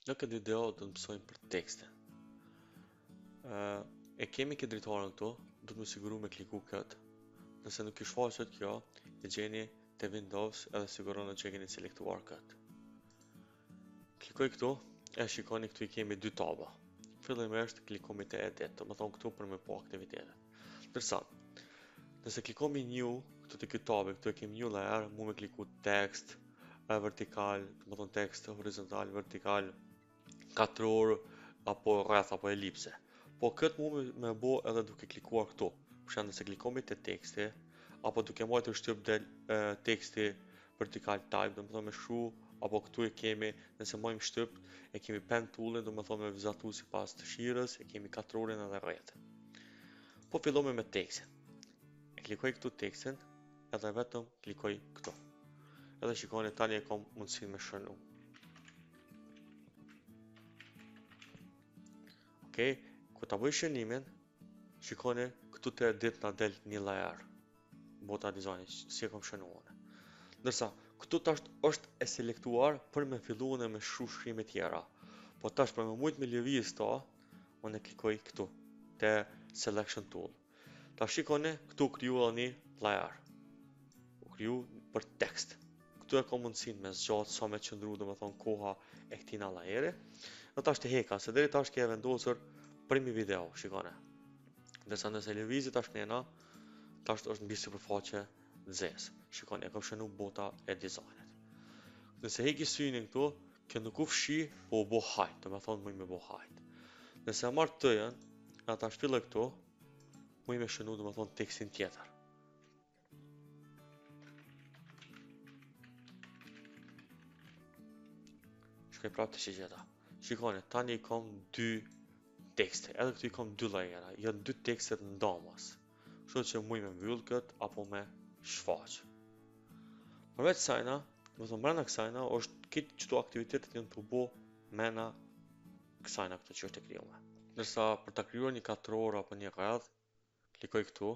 Në këtë video do të mësojmë për tekste. E kemi këtë dritarën këtu, do të më siguru me kliku këtë. Nëse nuk i shfaqet kjo, e gjeni te Windows edhe siguroni që e keni selektuar këtë. Klikoj këtu, e shikoni këtu i kemi dy taba. Fillimisht klikojmë te edit, do të thonë këtu për me po aktivitetet. Ndërsa, nëse klikomi new, këtu te këtë tabë, këtu e kemi new layer, mu me kliku text, vertikal, do të thonë text horizontal, vertikal, katror, apo rreth, apo elipse. Po këtë mu me bo edhe duke klikuar këtu. Për shembull, nëse klikomi te teksti, apo duke marrë shtyp del teksti vertikal type, do të thonë me shkru, apo këtu e kemi, nëse marrim shtyp, e kemi pen toolin, do të thonë me vizatu sipas dëshirës, e kemi katrorin edhe rrethin. Po fillojmë me tekstin. E klikoj këtu tekstin, edhe vetëm klikoj këtu. Edhe shikoni tani e kam mundësinë me shënu. Okej, ku ta bëj shënimin, shikoni këtu te edit na del një layer. Bota dizajni, si e kam shënuar. Ndërsa, këtu tash është e selektuar për me filluar me shkruajme tjera. Po tash për me mujt me lëviz to, unë e klikoj këtu te selection tool. Tash shikoni këtu krijua një layer. U kriju për tekst. Këtu e kam mundësinë me zgjat sa me qëndru, do të thonë koha e këtina layeri. Dhe tash të heka, se deri tash ke e vendosur primi video, shikone. Ndërsa nëse lëvizi tash knena, tash është mbi sipërfaqe nxehtë. Shikoni, e kam shënu bota e dizajnit. Nëse heki synin këtu, kjo nuk u fshi, po u bo hajt, do të thonë muj me bo hajt. Nëse marr tëjën, ata shpillë këtu, muj me shënu, do të thonë tekstin tjetër. Shkoj prapë të shigjeta. Shikoni, tani i kam dy tekste, edhe këtu i kam dy lajera, janë dy tekstet ndamas. Kështu që muj me mbyll këtë, apo me shfaq. Përveç sajna, do të thonë brenda kësajna, është këtë qëto aktivitetet janë të bo mena kësajna këtë që është e krijuar. Ndërsa për ta krijuar një katror apo një rreth, klikoj këtu,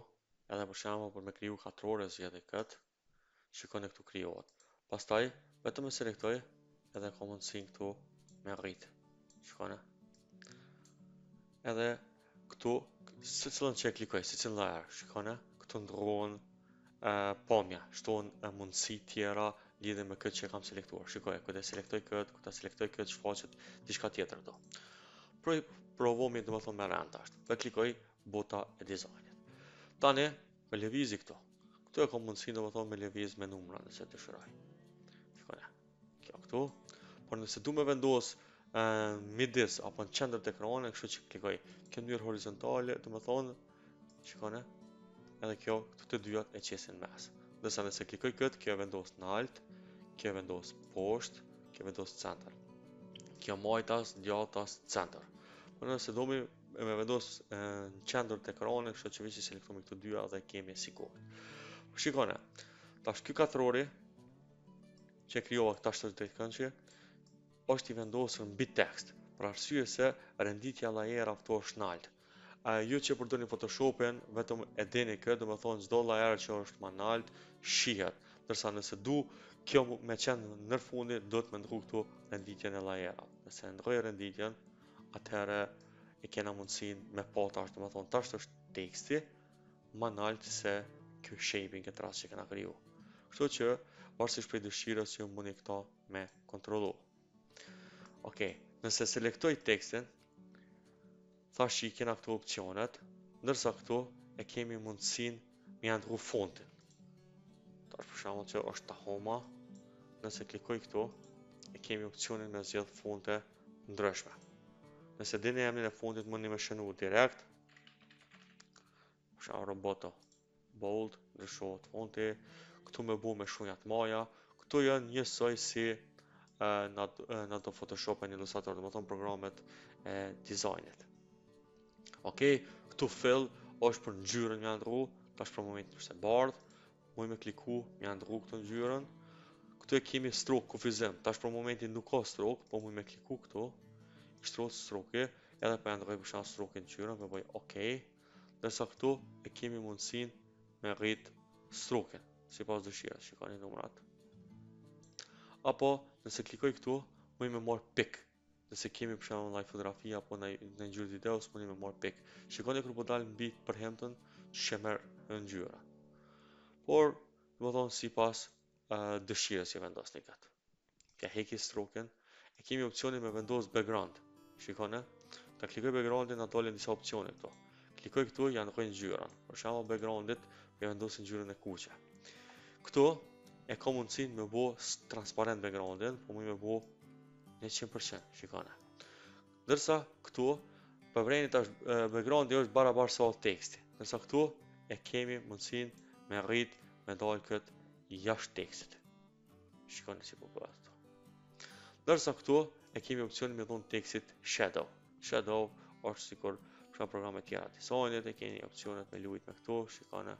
edhe për shembull për me kriju katror e zgjedh këtë, shikoni këtu krijohet. Pastaj vetëm e selektoj edhe ka mundësinë këtu me rrit. Shikone. Edhe këtu, se cilën që e klikoj, se cilën layer, shikone, këtu ndrohen pamja, shtohen mundësi tjera lidhe me këtë që e kam selektuar. Shikoj, këtë e selektoj këtë, këtë e selektoj këtë, shfaqet diçka tjetër do. Provomi do të thonë me rend tash. Dhe klikoj bota e dizajnit. Tani, me lëvizi këtu. Këtu e kam mundësinë do të thonë me lëviz me numra nëse dëshiroj. Shikone. Kjo këtu. Por nëse du me vendos midis apo në qendër të ekranit, kështu që klikoj kjo mënyrë horizontale, do të thonë, shikone, edhe kjo këto të dyja e qesin mes. Ndërsa nëse klikoj këtë, kjo e vendos në alt, kjo e vendos poshtë, kjo e vendos center. Kjo majtas, djathtas, center. Por nëse do me vendos në qendër të ekranit, kështu që veç i selektojmë këto dyja dhe kemi sigurt. Shikone, tash ky katrori që krijova këta 70 këndshje, është i vendosur mbi tekst, për arsye se renditja lajera këtu është nalt. Ju që përdorni Photoshopin, vetëm e dini këtë, do të thonë çdo lajer që është më nalt shihet. Ndërsa nëse du kjo me qenë në fundi, do të më ndru këtu renditjen e lajera. Nëse ndroj renditjen, atëherë e kena mundësinë me pa tash, do të thonë tash është teksti më nalt se ky shaping këtë rast që kena kriju. Kështu që varësisht prej dëshirës që mundi këto me kontrollu. Okej, nëse selektoj tekstin, thash që i kena këto opcionet, ndërsa këtu e kemi mundësinë me ndrru fontin. Tash për shembull që është Tahoma, nëse klikoj këtu, e kemi opcionin me zgjedh fonte ndryshme. Nëse dini emrin e fontit, mundi me shënu direkt. Për shembull Roboto, bold, ndryshohet fonti, këtu me bu me shunjat maja, këtu janë njësoj si në ato Photoshop e një Illustrator, do të thonë programet e dizajnit. Okej, këtu fill është për ngjyrën me ndrru, tash për momentin është e bardhë, muj me kliku me ndrru këtë ngjyrën. Këtu e kemi stroke kufizim, tash për momentin nuk ka stroke, po muj me kliku këtu, shtrohet stroke, edhe po ndrroj për shkak stroke ngjyrën, me bëj okej. Ndërsa këtu e kemi mundësinë me rrit stroke sipas dëshirës, shikoni numrat. Apo nëse klikoj këtu, muj me marr pik. Nëse kemi për shembull ndaj fotografi apo në ngjyrë video, s'mundi me marr pik. Shikoni kur po dal mbi përhemtën, ç'e merr ngjyra. Por, do të thonë sipas dëshirës që vendosni kat. Ja heki stroken, e kemi opsionin me vendos background. Shikoni, ta klikoj backgroundin, na dalin disa opsione këtu. Klikoj këtu, ja ndroj ngjyrën. Për shembull backgroundit, ja vendos ngjyrën e kuqe. Këtu e ka mundësinë me bë transparent backgroundin, po më me bë 100%, shikoni. Ndërsa këtu përvreni tash backgroundi është barabar sa teksti. Ndërsa këtu e kemi mundësinë me rrit me dalë këtë jashtë tekstit. Shikoni si po bëhet këtu. Ndërsa këtu e kemi opsionin me dhënë tekstit shadow. Shadow është sikur për programe tjera dizajnit, e keni opsionet me lujt me këtu, shikoni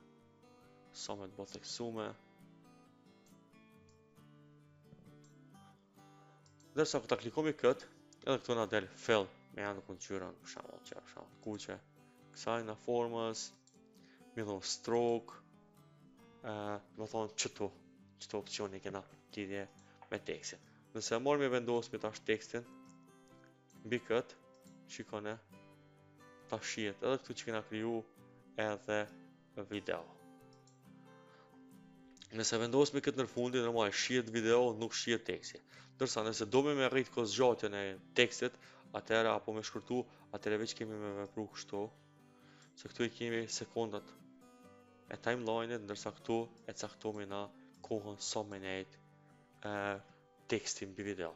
sa me të bëhet theksume. Ndërsa këta klikomi këtë, edhe këtu na del fill me janë të ngjyrën, për shembull, kuqe, kësaj në formës, me dhon stroke, do të thonë çto opsioni kena lidhje me tekstin. Nëse marrim me vendosmi tash tekstin mbi kët, shikoni tash shihet edhe këtu që kena kriju edhe video. Nëse vendosmi këtë në fundin, normal shihet video, nuk shihet teksti. Ndërsa nëse do me rrit kozgjatjen e tekstit, atëherë apo me shkurtu, atëherë veç kemi me vepru kështu, se këtu i kemi sekondat e timeline-it, ndërsa këtu e caktojmë na kohën sa me nejt tekstin mbi video.